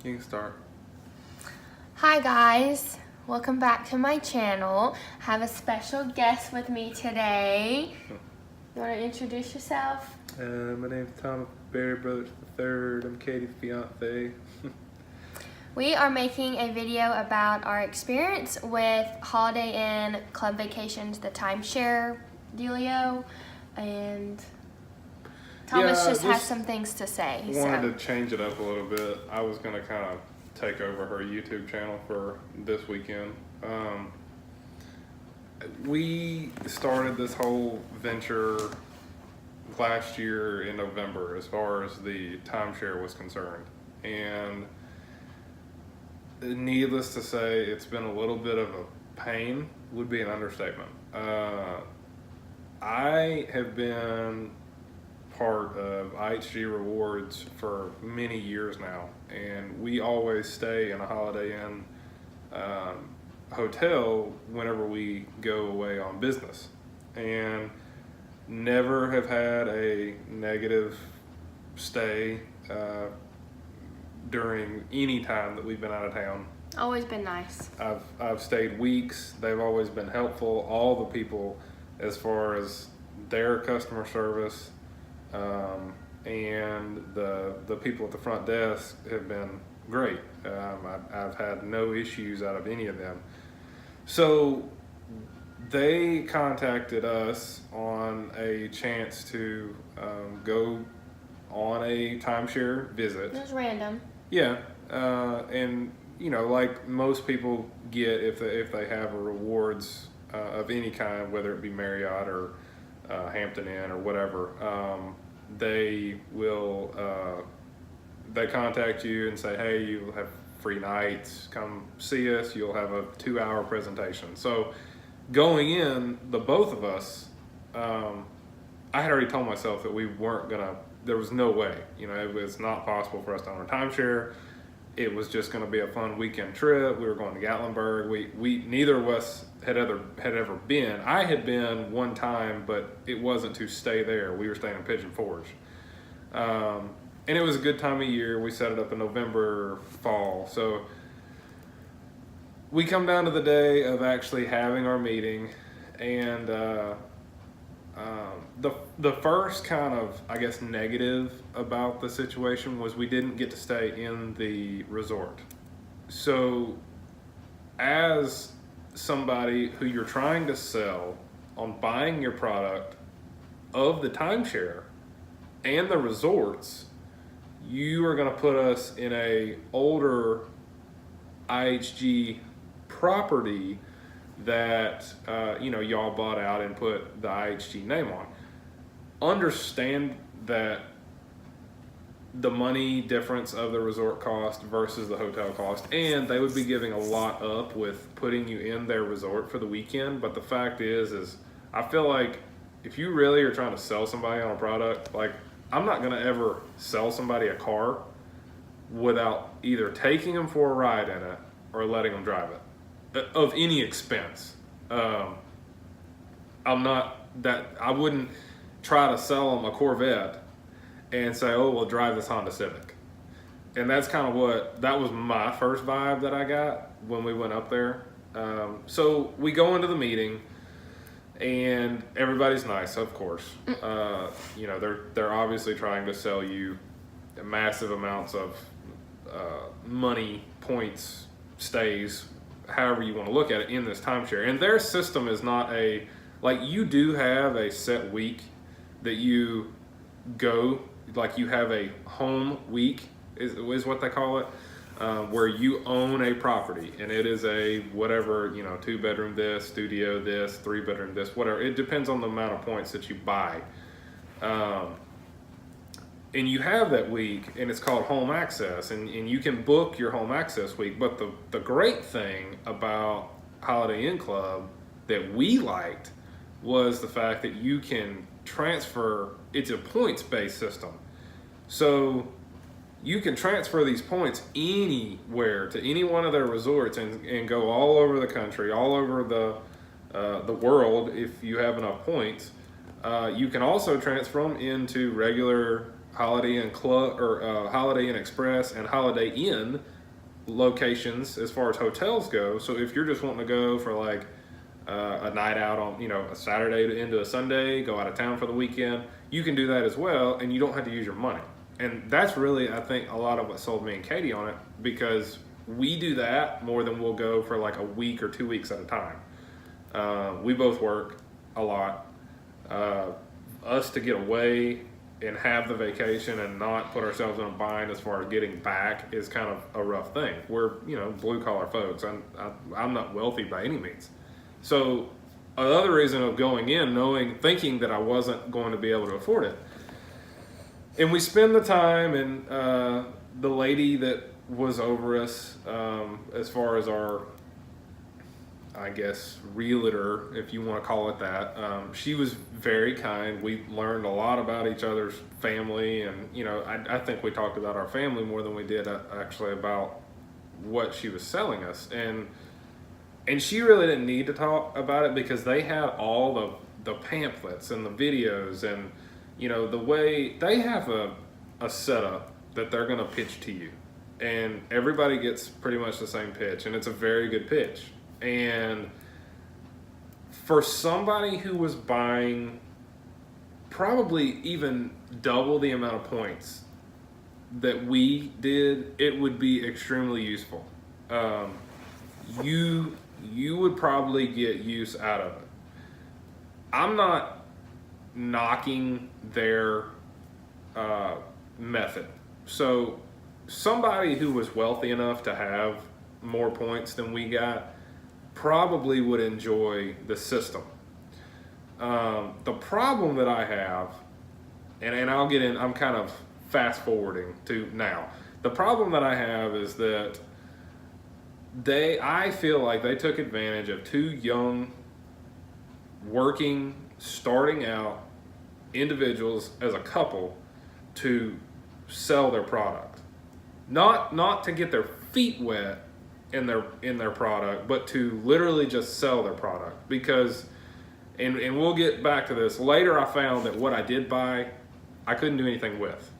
You can start. Hi guys, welcome back to my channel. I have a special guest with me today. You want to introduce yourself? My name's Thomas Berry Brothers III. I'm Katie's fiance. We are making a video about our experience with Holiday Inn Club Vacations, the timeshare dealio, and Thomas Yeah, just has just some things to say. Wanted to change it up a little bit. I was gonna kind of take over her YouTube channel for this weekend. We started this whole venture last year in November as far as the timeshare was concerned, and needless to say, it's been a little bit of a pain, would be an understatement. I have been part of IHG Rewards for many years now, and we always stay in a Holiday Inn hotel whenever we go away on business, and never have had a negative stay during any time that we've been out of town. Always been nice. I've stayed weeks. They've always been helpful. All the people, as far as their customer service, and the people at the front desk have been great. I've had no issues out of any of them. So they contacted us on a chance to go on a timeshare visit. It was random. Yeah, and you know, like most people get if they have a rewards of any kind, whether it be Marriott or Hampton Inn or whatever, they will they contact you and say, hey, you have free nights, come see us. You'll have a 2-hour presentation. So going in, the both of us, I had already told myself that we weren't gonna. There was no way, you know, it was not possible for us to own a timeshare. It was just going to be a fun weekend trip. We were going to Gatlinburg. We neither of us had ever been. I had been one time, but it wasn't to stay there. We were staying in Pigeon Forge, and it was a good time of year. We set it up in November, fall. So we come down to the day of actually having our meeting, and the first kind of, I guess, negative about the situation was we didn't get to stay in the resort. So as somebody who you're trying to sell on buying your product of the timeshare and the resorts, you are going to put us in a older IHG property that you know, y'all bought out and put the IHG name on. Understand that the money difference of the resort cost versus the hotel cost, and they would be giving a lot up with putting you in their resort for the weekend. But the fact is I feel like if you really are trying to sell somebody on a product, like, I'm not going to ever sell somebody a car without either taking them for a ride in it or letting them drive it of any expense. I'm not that, I wouldn't try to sell them a Corvette and say, oh, well, drive this Honda Civic. And that's kind of that was my first vibe that I got when we went up there. So we go into the meeting and everybody's nice, of course. You know, they're obviously trying to sell you massive amounts of money, points, stays, however you want to look at it, in this timeshare. And their system is not like, you do have a set week that you go, like you have a home week is what they call it, where you own a property, and it is a whatever, you know, 2-bedroom this, studio this, 3-bedroom this, whatever. It depends on the amount of points that you buy. And you have that week, and it's called home access, and you can book your home access week. But the great thing about Holiday Inn Club that we liked was the fact that you can transfer. It's a points-based system, so you can transfer these points anywhere to any one of their resorts and go all over the country, all over the world if you have enough points. You can also transfer them into regular Holiday Inn Club or Holiday Inn Express and Holiday Inn locations as far as hotels go. So if you're just wanting to go for like a night out on, a Saturday into a Sunday, go out of town for the weekend, you can do that as well, and you don't have to use your money. And that's really, I think, a lot of what sold me and Katie on it, because we do that more than we'll go for like a week or 2 weeks at a time. We both work a lot. Us to get away and have the vacation and not put ourselves in a bind as far as getting back is kind of a rough thing. We're, blue collar folks. I'm not wealthy by any means. So another reason of going in, thinking that I wasn't going to be able to afford it. And we spend the time, and the lady that was over us, as far as our, I guess, realtor, if you want to call it that, she was very kind. We learned a lot about each other's family, and I think we talked about our family more than we did actually about what she was selling us. And she really didn't need to talk about it, because they had all the pamphlets and the videos, and the way they have a setup that they're going to pitch to you, and everybody gets pretty much the same pitch, and it's a very good pitch. And for somebody who was buying probably even double the amount of points that we did, it would be extremely useful. You would probably get use out of it. I'm not knocking their method. So somebody who was wealthy enough to have more points than we got probably would enjoy the system. The problem that I have, and I'll get in, I'm kind of fast forwarding to now. The problem that I have is that I feel like they took advantage of two young, working, starting out individuals as a couple to sell their product. Not to get their feet wet in their product, but to literally just sell their product. Because, and we'll get back to this later, I found that what I did buy, I couldn't do anything with.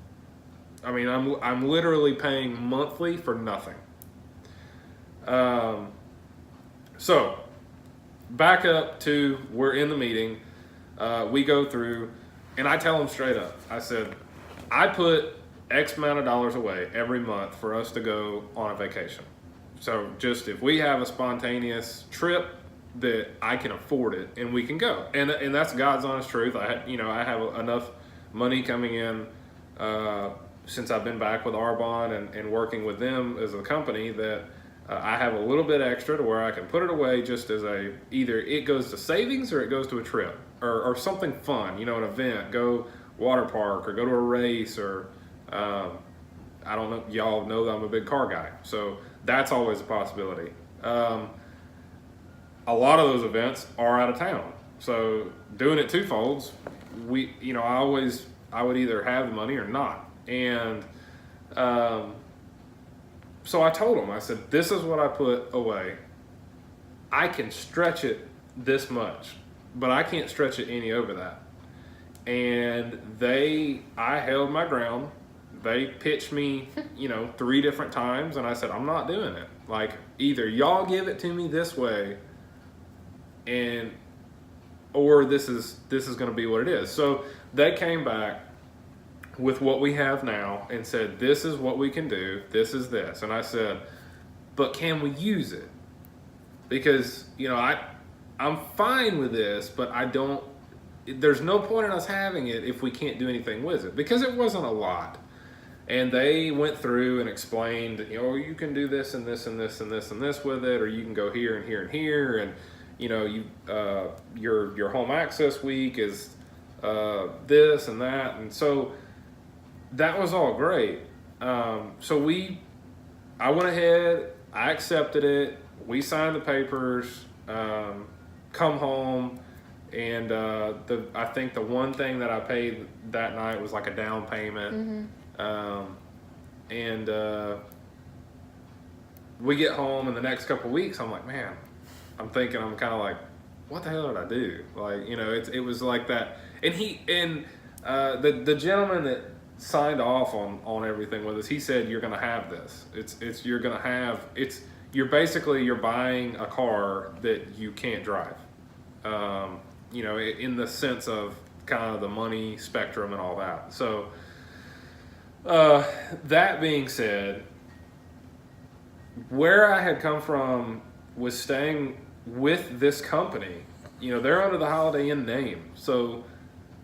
I mean, I'm literally paying monthly for nothing. So back up to, we're in the meeting, we go through, and I tell them straight up, I said, I put X amount of dollars away every month for us to go on a vacation. So just if we have a spontaneous trip that I can afford it and we can go, and that's God's honest truth. I have enough money coming in since I've been back with Arbonne and working with them as a company, that I have a little bit extra to where I can put it away just as either it goes to savings or it goes to a trip or something fun, an event, go water park or go to a race, or I don't know, y'all know that I'm a big car guy, so that's always a possibility. A lot of those events are out of town, so doing it twofolds, I would either have the money or not. And so I told them, I said, this is what I put away. I can stretch it this much, but I can't stretch it any over that. And I held my ground. They pitched me, 3 different times, and I said, I'm not doing it. Like, either y'all give it to me this way, or this is going to be what it is. So they came back with what we have now and said, this is what we can do, this is this. And I said, but can we use it? Because, I'm fine with this, but there's no point in us having it if we can't do anything with it, because it wasn't a lot. And they went through and explained, you can do this and this and this and this and this with it, or you can go here and here and here, and your home access week is this and that, and so that was all great. So I went ahead, I accepted it, we signed the papers, come home, and I think the one thing that I paid that night was like a down payment. Mm-hmm. We get home in the next couple of weeks, I'm like, man, I'm kind of like, what the hell did I do? Like, it was like that. And the gentleman that signed off on everything with us. He said, you're going to have this. You're buying a car that you can't drive. You know, in the sense of kind of the money spectrum and all that. So, that being said, where I had come from was staying with this company. You know, they're under the Holiday Inn name. So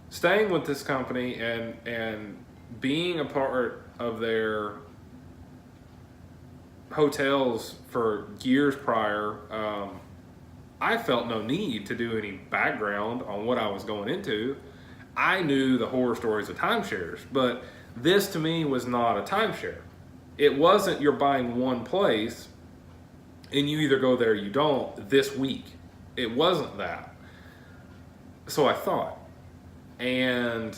staying with this company and being a part of their hotels for years prior, I felt no need to do any background on what I was going into. I knew the horror stories of timeshares, but this to me was not a timeshare. It wasn't you're buying one place and you either go there or you don't this week. It wasn't that. So I thought. And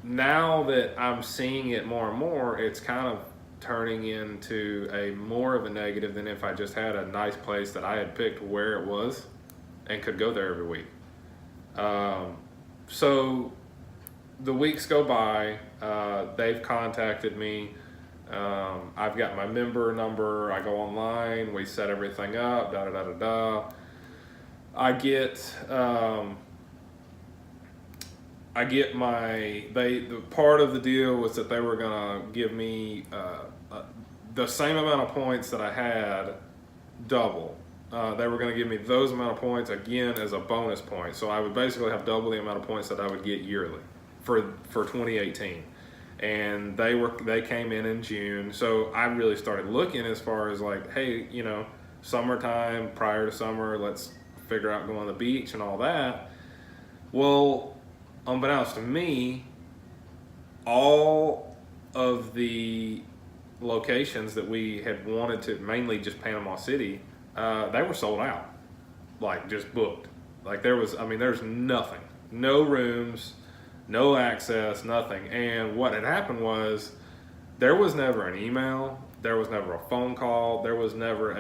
now that I'm seeing it more and more, it's kind of turning into a more of a negative than if I just had a nice place that I had picked where it was and could go there every week. So the weeks go by, they've contacted me. I've got my member number. I go online. We set everything up. Da da da da da. I get the part of the deal was that they were gonna give me the same amount of points that I had, double. They were gonna give me those amount of points again as a bonus point. So I would basically have double the amount of points that I would get yearly for 2018. And they came in June. So I really started looking as far as like, hey, you know, summertime, prior to summer, let's figure out going to the beach and all that. Well, unbeknownst to me, all of the locations that we had wanted to, mainly just Panama City, they were sold out, like just booked. Like there's nothing, no rooms, no access, nothing. And what had happened was there was never an email, there was never a phone call, there was never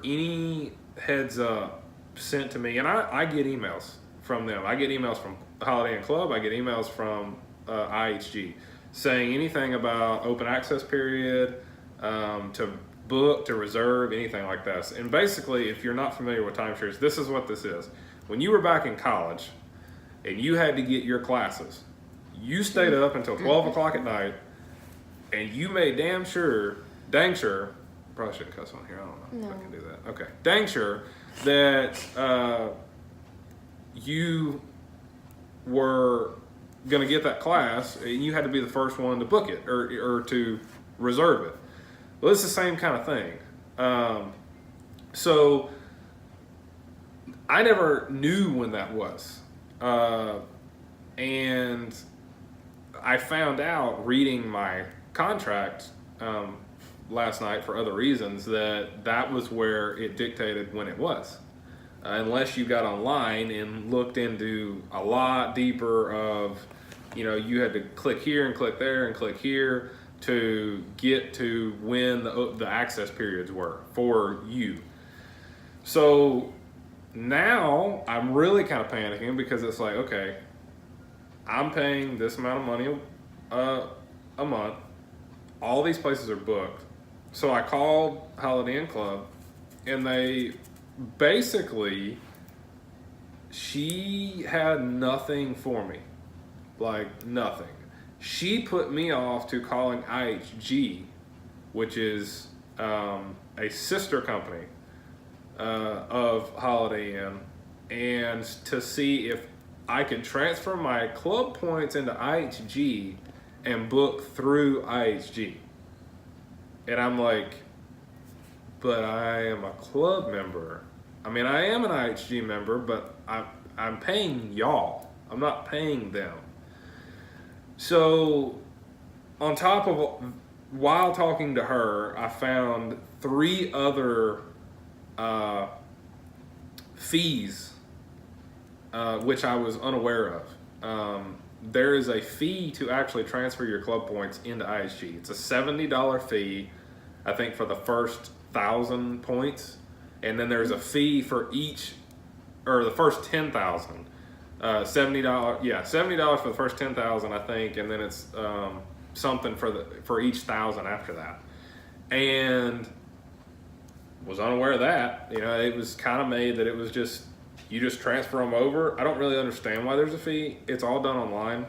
any heads up sent to me. And I get emails from them. I get emails from Holiday Inn Club. I get emails from IHG saying anything about open access period, to book, to reserve, anything like this. And basically, if you're not familiar with timeshares, this is what this is. When you were back in college and you had to get your classes, you stayed up until 12 o'clock at night and you made dang sure, probably shouldn't cuss on here, I don't know if I can do that. Okay, dang sure that you were going to get that class and you had to be the first one to book it or to reserve it. Well, it's the same kind of thing. So I never knew when that was. And I found out reading my contract last night for other reasons that was where it dictated when it was. Unless you got online and looked into a lot deeper of, you know, you had to click here and click there and click here to get to when the access periods were for you. So now I'm really kind of panicking because it's like, okay, I'm paying this amount of money a month. All these places are booked. So I called Holiday Inn Club and they basically, she had nothing for me, like nothing. She put me off to calling IHG, which is a sister company of Holiday Inn, and to see if I could transfer my club points into IHG and book through IHG. And I'm like, but I am a club member. I mean, I am an IHG member, but I'm paying y'all. I'm not paying them. So on top of, while talking to her, I found 3 other fees, which I was unaware of. There is a fee to actually transfer your club points into IHG. It's a $70 fee, I think, for the first 1,000 points. And then there's a fee for each, or the first 10,000. $70. Yeah, $70 for the first 10,000, I think, and then it's something for each 1,000 after that. And was unaware of that. You know, it was kind of made that it was just you just transfer them over. I don't really understand why there's a fee. It's all done online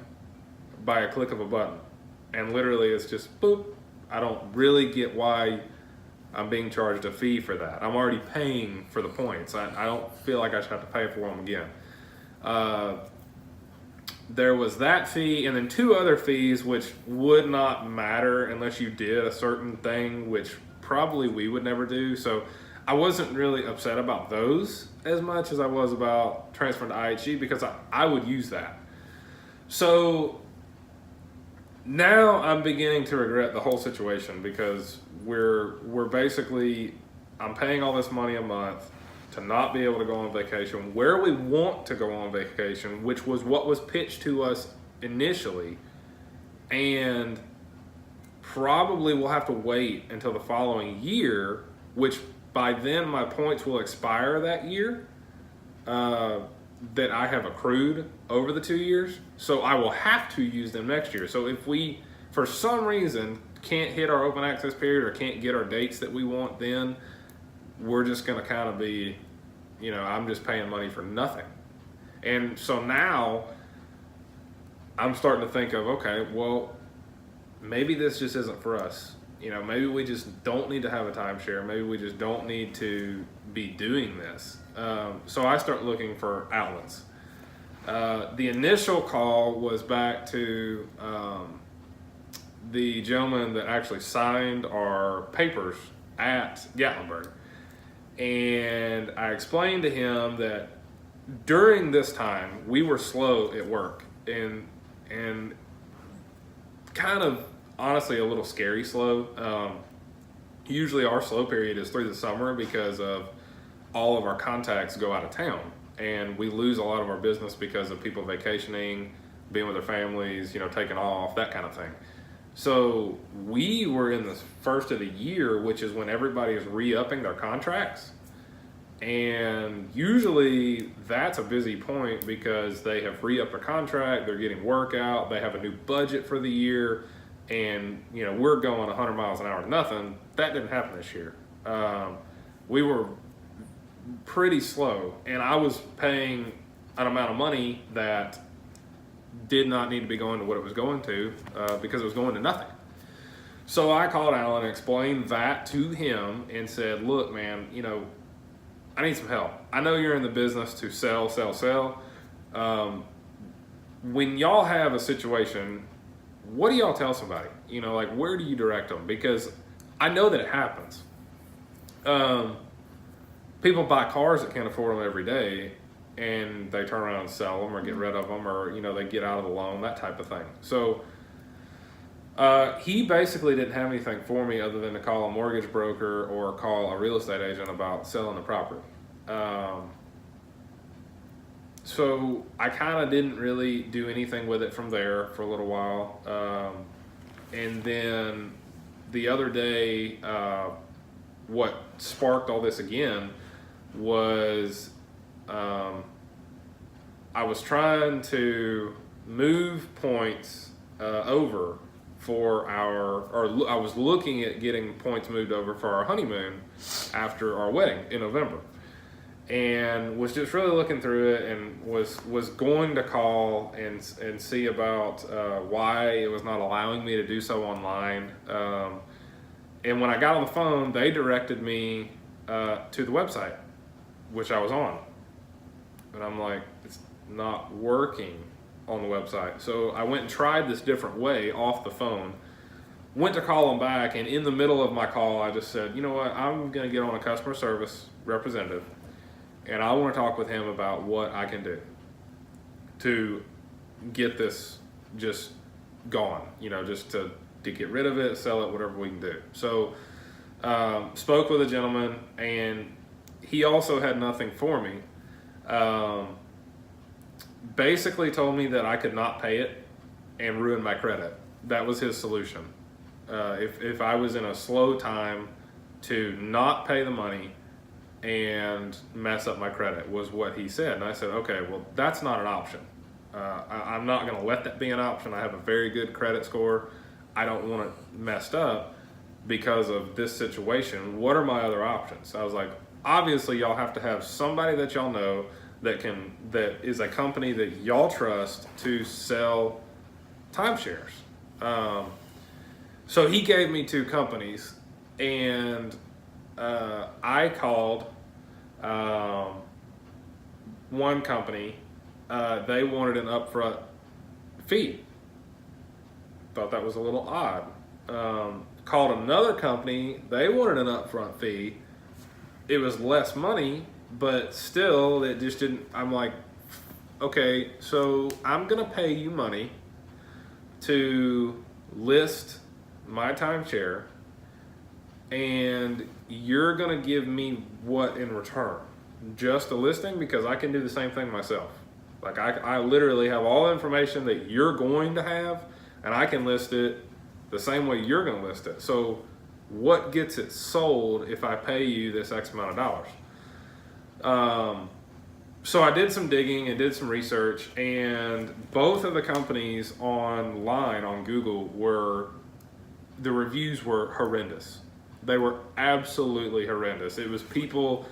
by a click of a button, and literally it's just boop. I don't really get why I'm being charged a fee for that. I'm already paying for the points. I don't feel like I should have to pay for them again. There was that fee, and then 2 other fees which would not matter unless you did a certain thing, which probably we would never do. So I wasn't really upset about those as much as I was about transferring to IHG, because I would use that. So now I'm beginning to regret the whole situation, because we're basically, I'm paying all this money a month to not be able to go on vacation where we want to go on vacation, which was what was pitched to us initially, and probably we'll have to wait until the following year, which by then my points will expire that year, that I have accrued over the 2 years. So I will have to use them next year. So if we, for some reason, can't hit our open access period or can't get our dates that we want, then we're just going to kind of be, you know, I'm just paying money for nothing. And so now I'm starting to think of, okay, well, maybe this just isn't for us. You know, maybe we just don't need to have a timeshare. Maybe we just don't need to be doing this. So I start looking for outlets. The initial call was back to the gentleman that actually signed our papers at Gatlinburg. And I explained to him that during this time we were slow at work, and kind of honestly a little scary slow. Usually our slow period is through the summer because of all of our contacts go out of town, and we lose a lot of our business because of people vacationing, being with their families, you know, taking off, that kind of thing. So we were in the first of the year, which is when everybody is re-upping their contracts. And usually that's a busy point because they have re-upped their contract, they're getting work out, they have a new budget for the year, and you know, we're going 100 miles an hour to nothing. That didn't happen this year. We were pretty slow, and I was paying an amount of money that did not need to be going to what it was going to, because it was going to nothing. So I called Alan and explained that to him and said, look, man, you know, I need some help. I know you're in the business to sell. When y'all have a situation, what do y'all tell somebody? You know, like, where do you direct them? Because I know that it happens. People buy cars that can't afford them every day, and they turn around and sell them or get rid of them, or, you know, they get out of the loan, that type of thing. So he basically didn't have anything for me other than to call a mortgage broker or call a real estate agent about selling the property. So I kind of didn't really do anything with it from there for a little while. And then the other day, what sparked all this again was I was trying to move points over for I was looking at getting points moved over for our honeymoon after our wedding in November, and was just really looking through it, and was going to call and see about why it was not allowing me to do so online. And when I got on the phone, they directed me to the website, which I was on, and I'm like, it's not working on the website. So I went and tried this different way off the phone, went to call them back, and in the middle of my call I just said, you know what, I'm going to get on a customer service representative, and I want to talk with him about what I can do to get this just gone, you know, just to get rid of it, sell it, whatever we can do. So spoke with a gentleman, and he also had nothing for me. Basically told me that I could not pay it and ruin my credit. That was his solution. If I was in a slow time, to not pay the money and mess up my credit, was what he said. And I said, okay, well, that's not an option. I'm not going to let that be an option. I have a very good credit score. I don't want it messed up because of this situation. What are my other options? I was like, obviously y'all have to have somebody that y'all know that is a company that y'all trust to sell timeshares. So he gave me 2 companies, and I called one company. They wanted an upfront fee. Thought that was a little odd. Called another company. They wanted an upfront fee. It was less money, but still, it just didn't. I'm like, okay, so I'm gonna pay you money to list my timeshare, and you're gonna give me what in return? Just a listing? Because I can do the same thing myself. Like I literally have all the information that you're going to have, and I can list it the same way you're gonna list it. So what gets it sold if I pay you this X amount of dollars? So I did some digging and did some research, and both of the companies online on Google the reviews were horrendous. They were absolutely horrendous. It was people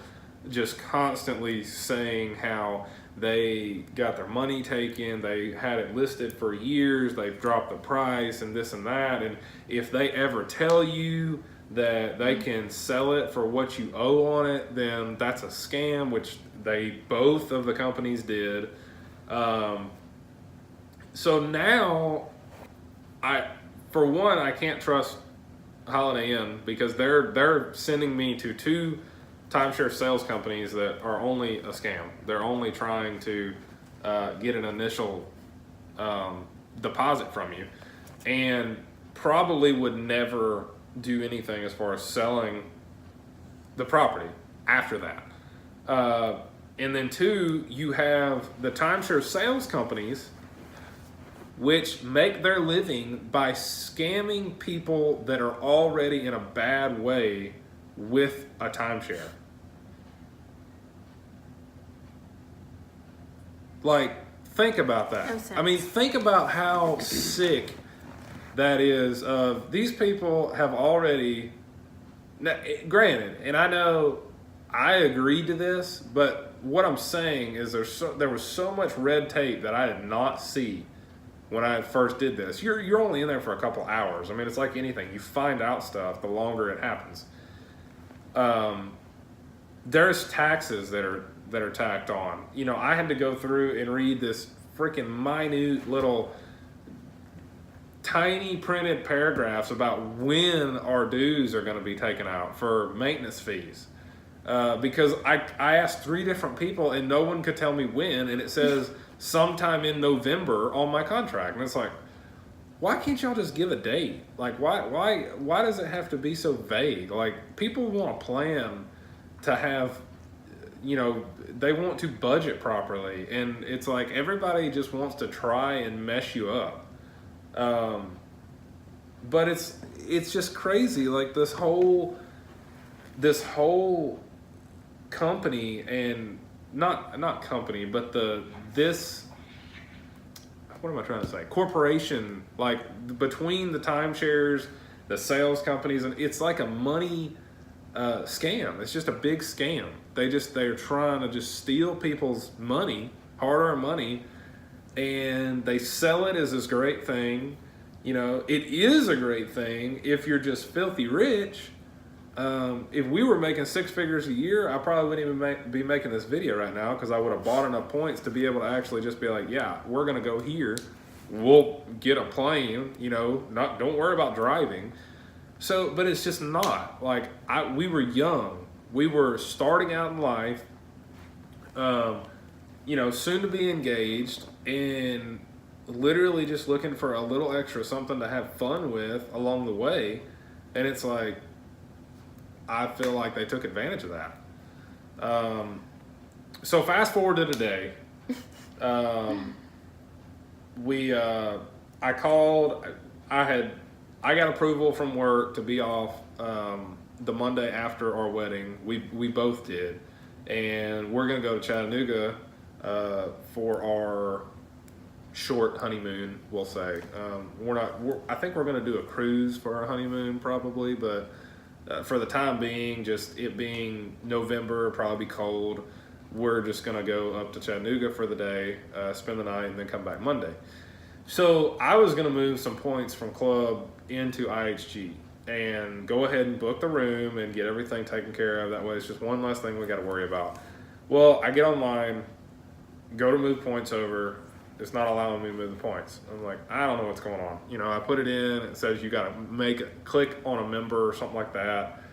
just constantly saying how they got their money taken, they had it listed for years, they've dropped the price and this and that, and if they ever tell you that they can sell it for what you owe on it, then that's a scam, which both of the companies did. So now, for one, I can't trust Holiday Inn because they're sending me to 2 timeshare sales companies that are only a scam. They're only trying to get an initial deposit from you, and probably would never do anything as far as selling the property after that. And then 2, you have the timeshare sales companies, which make their living by scamming people that are already in a bad way with a timeshare. Like, think about that. No sense. I mean, think about how sick that is. These people have already, granted, and I know I agreed to this, but what I'm saying is there was so much red tape that I did not see when I first did this. You're only in there for a couple hours. I mean, it's like anything. You find out stuff the longer it happens. There's taxes that are tacked on. You know, I had to go through and read this freaking minute little tiny printed paragraphs about when our dues are going to be taken out for maintenance fees. Because I asked 3 different people and no one could tell me when, and it says sometime in November on my contract. And it's like, why can't y'all just give a date? Like, why does it have to be so vague? Like, people want a plan to have, you know, they want to budget properly, and it's like everybody just wants to try and mess you up. But it's just crazy. Like this whole company, and not company, but this, what am I trying to say? Corporation, like between the timeshares, the sales companies, and it's like a money scam. It's just a big scam. They're trying to just steal people's money, hard-earned money, and they sell it as this great thing. You know, it is a great thing if you're just filthy rich. If we were making 6 figures a year, I probably wouldn't even be making this video right now, because I would have bought enough points to be able to actually just be like, yeah, we're going to go here. We'll get a plane, you know, don't worry about driving. So, but it's just not. Like, we were young. We were starting out in life, you know, soon to be engaged, and literally just looking for a little extra something to have fun with along the way. And it's like, I feel like they took advantage of that. So fast forward to today. I called, I got approval from work to be off the Monday after our wedding. We both did, and we're gonna go to Chattanooga for our short honeymoon. We'll say I think we're gonna do a cruise for our honeymoon probably, but for the time being, just it being November, probably be cold. We're just gonna go up to Chattanooga for the day, spend the night, and then come back Monday. So I was gonna move some points from club into IHG and go ahead and book the room and get everything taken care of. That way it's just one less thing we got to worry about. Well, I get online, go to move points over. It's not allowing me to move the points. I'm like, I don't know what's going on. You know, I put it in. It says you got to click on a member or something like that.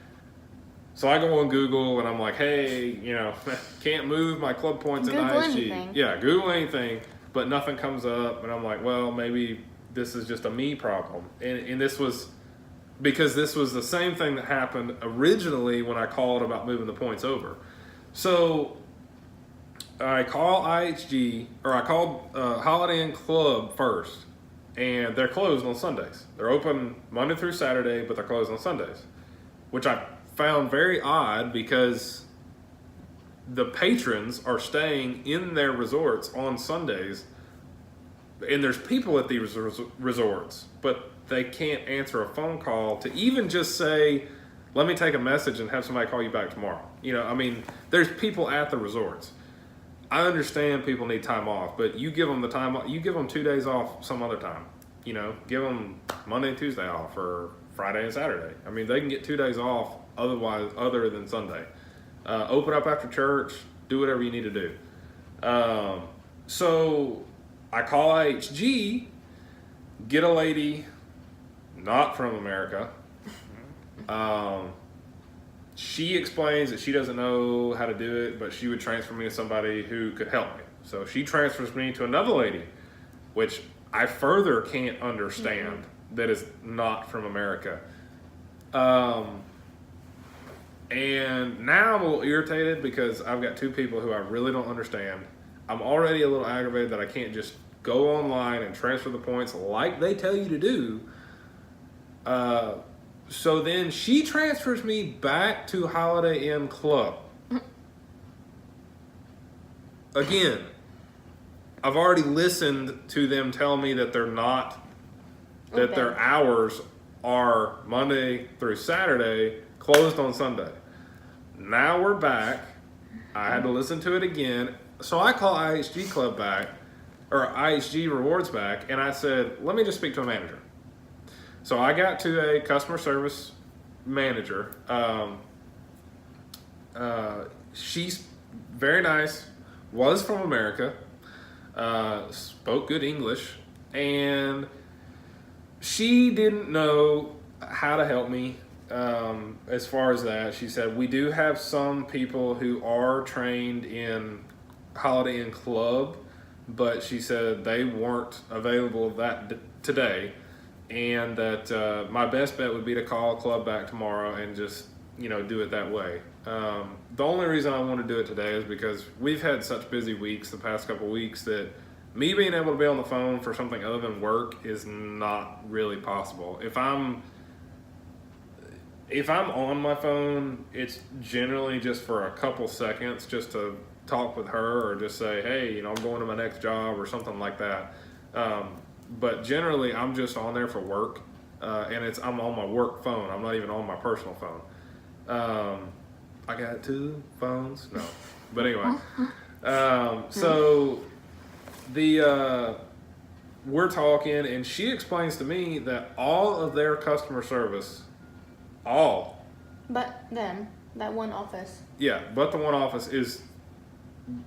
So I go on Google and I'm like, hey, you know, can't move my club points in IHG. Anything. Yeah, Google anything, but nothing comes up. And I'm like, well, maybe this is just a me problem. And this was because this was the same thing that happened originally when I called about moving the points over. So I call IHG, or I called Holiday Inn Club first, and they're closed on Sundays. They're open Monday through Saturday, but they're closed on Sundays, which I found very odd because the patrons are staying in their resorts on Sundays, and there's people at these resorts, but they can't answer a phone call to even just say, let me take a message and have somebody call you back tomorrow. You know, I mean, there's people at the resorts. I understand people need time off, but you give them the time, you give them 2 days off some other time. You know, give them Monday and Tuesday off, or Friday and Saturday. I mean, they can get 2 days off other than Sunday. Open up after church, do whatever you need to do. So I call IHG, get a lady not from America. She explains that she doesn't know how to do it, but she would transfer me to somebody who could help me. So she transfers me to another lady, which I further can't understand, that is not from America. And now I'm a little irritated because I've got two people who I really don't understand. I'm already a little aggravated that I can't just go online and transfer the points like they tell you to do. So then she transfers me back to Holiday Inn Club. Again, I've already listened to them tell me that they're not, that their hours are Monday through Saturday, closed on Sunday. Now we're back. I had to listen to it again. So I call IHG Club back, or IHG Rewards back, and I said, let me just speak to a manager. So I got to a customer service manager. She's very nice, was from America, spoke good English, and she didn't know how to help me as far as that. She said, we do have some people who are trained in Holiday Inn Club, but she said they weren't available today. And that my best bet would be to call Club back tomorrow and just, you know, do it that way. The only reason I want to do it today is because we've had such busy weeks the past couple weeks that me being able to be on the phone for something other than work is not really possible. If I'm on my phone, it's generally just for a couple seconds just to talk with her or just say, hey, you know, I'm going to my next job or something like that. But generally, I'm just on there for work, and I'm on my work phone. I'm not even on my personal phone. I got two phones. No, but anyway. So we're talking, and she explains to me that all of their customer service, But them, that one office. Yeah, but the one office is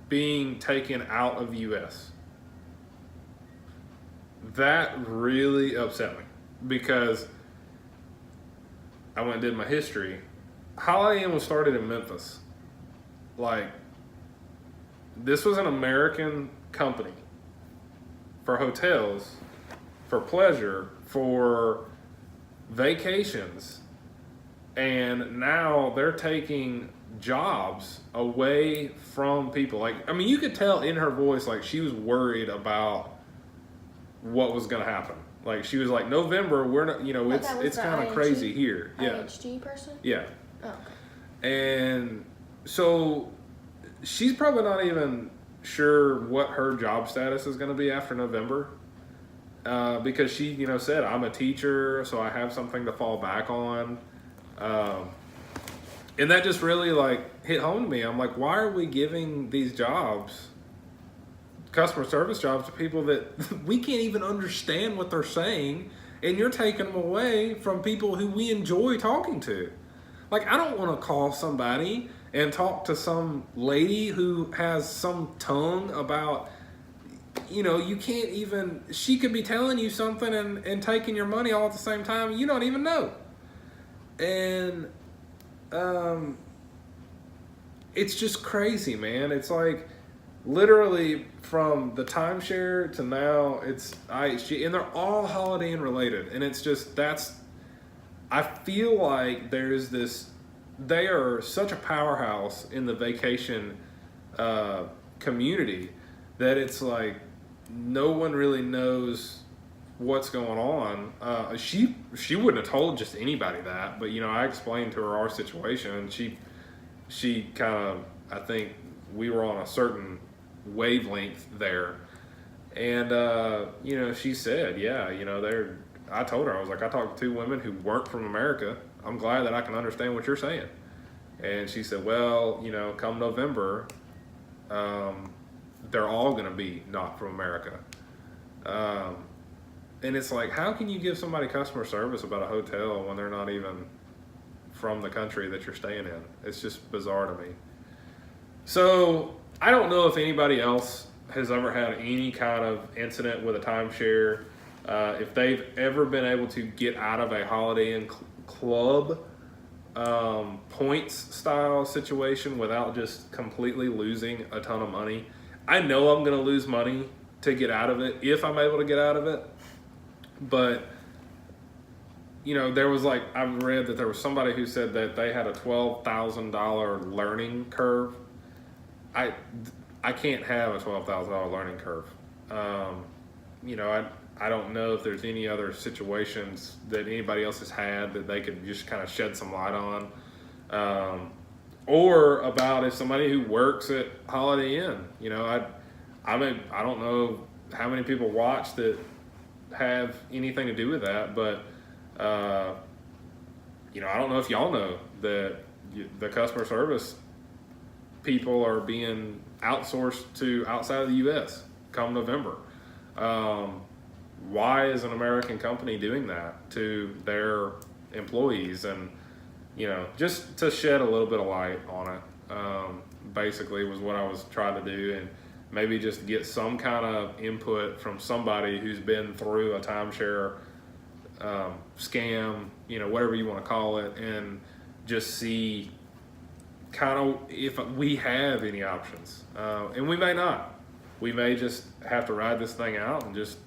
being taken out of the U.S. That really upset me because I went and did my history. Holiday Inn was started in Memphis. Like, this was an American company for hotels, for pleasure, for vacations, and now they're taking jobs away from people. Like, I mean, you could tell in her voice, like, she was worried about what was going to happen. Like, she was like, November, we're not, you know, it's kind of crazy here. Yeah. IHG person? Yeah. Oh. And so she's probably not even sure what her job status is going to be after November. Because she, you know, said, I'm a teacher, so I have something to fall back on. And that just really like hit home to me. I'm like, why are we giving these jobs, customer service jobs, to people that we can't even understand what they're saying, and you're taking them away from people who we enjoy talking to? Like, I don't want to call somebody and talk to some lady who has some tongue about, you know, you can't even, she could be telling you something and taking your money all at the same time, and you don't even know. And it's just crazy, man. It's like literally from the timeshare to now, and they're all Holiday Inn related, and it's just, I feel like there's this, they are such a powerhouse in the vacation community that it's like no one really knows what's going on. She wouldn't have told just anybody that, but you know, I explained to her our situation, and she kind of, I think we were on a certain wavelength there, and you know, she said, yeah, you know, I told her, I was like, I talked to two women who weren't from America. I'm glad that I can understand what you're saying. And she said, well, you know, come November, they're all going to be not from America. And it's like, how can you give somebody customer service about a hotel when they're not even from the country that you're staying in? It's just bizarre to me. So I don't know if anybody else has ever had any kind of incident with a timeshare. If they've ever been able to get out of a Holiday Inn club points style situation without just completely losing a ton of money. I know I'm going to lose money to get out of it if I'm able to get out of it. But, you know, there was like, I've read that there was somebody who said that they had a $12,000 learning curve. I can't have a $12,000 learning curve. You know, I don't know if there's any other situations that anybody else has had that they could just kind of shed some light on. Or about if somebody who works at Holiday Inn, you know, I mean, I don't know how many people watch that have anything to do with that, but, you know, I don't know if y'all know that the customer service people are being outsourced to outside of the U.S. come November. Why is an American company doing that to their employees? And, you know, just to shed a little bit of light on it, basically was what I was trying to do, and maybe just get some kind of input from somebody who's been through a timeshare scam, you know, whatever you want to call it, and just see kind of if we have any options. And we may not. We may just have to ride this thing out and just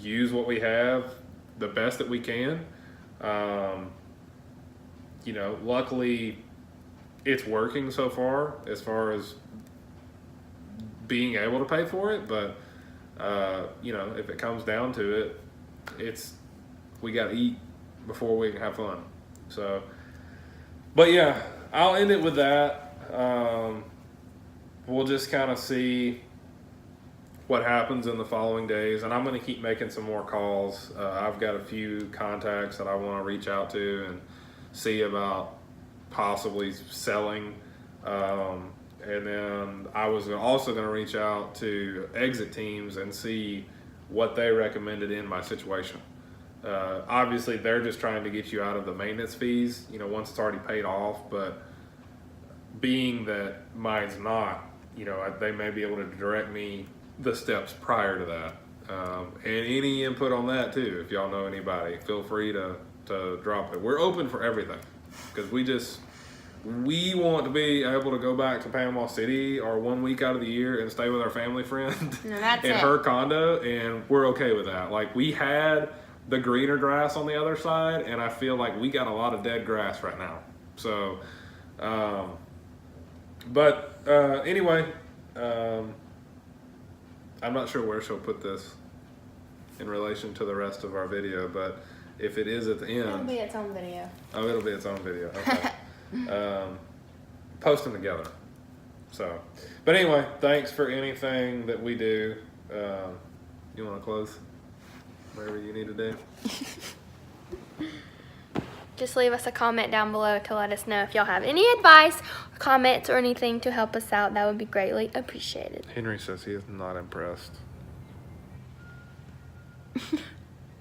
use what we have the best that we can. You know, luckily it's working so far as being able to pay for it, but you know, if it comes down to it, we got to eat before we can have fun. So, but yeah, I'll end it with that. We'll just kind of see what happens in the following days, and I'm going to keep making some more calls. I've got a few contacts that I want to reach out to and see about possibly selling. And then I was also going to reach out to exit teams and see what they recommended in my situation. Obviously, they're just trying to get you out of the maintenance fees, you know, once it's already paid off. But being that mine's not, you know, they may be able to direct me the steps prior to that. And any input on that too, if y'all know anybody, feel free to drop it. We're open for everything, because we want to be able to go back to Panama City or 1 week out of the year and stay with our family friend in her condo, and we're okay with that. Like, we had the greener grass on the other side, and I feel like we got a lot of dead grass right now. So, anyway, I'm not sure where she'll put this in relation to the rest of our video, but if it is at the end... It'll be its own video. Oh, it'll be its own video. Okay. post them together. So, but anyway, thanks for anything that we do. You want to close? Whatever you need to do. Just leave us a comment down below to let us know if y'all have any advice, or comments, or anything to help us out. That would be greatly appreciated. Henry says he is not impressed.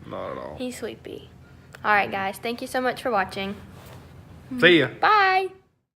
Not at all. He's sleepy. All right, guys. Thank you so much for watching. See ya. Bye.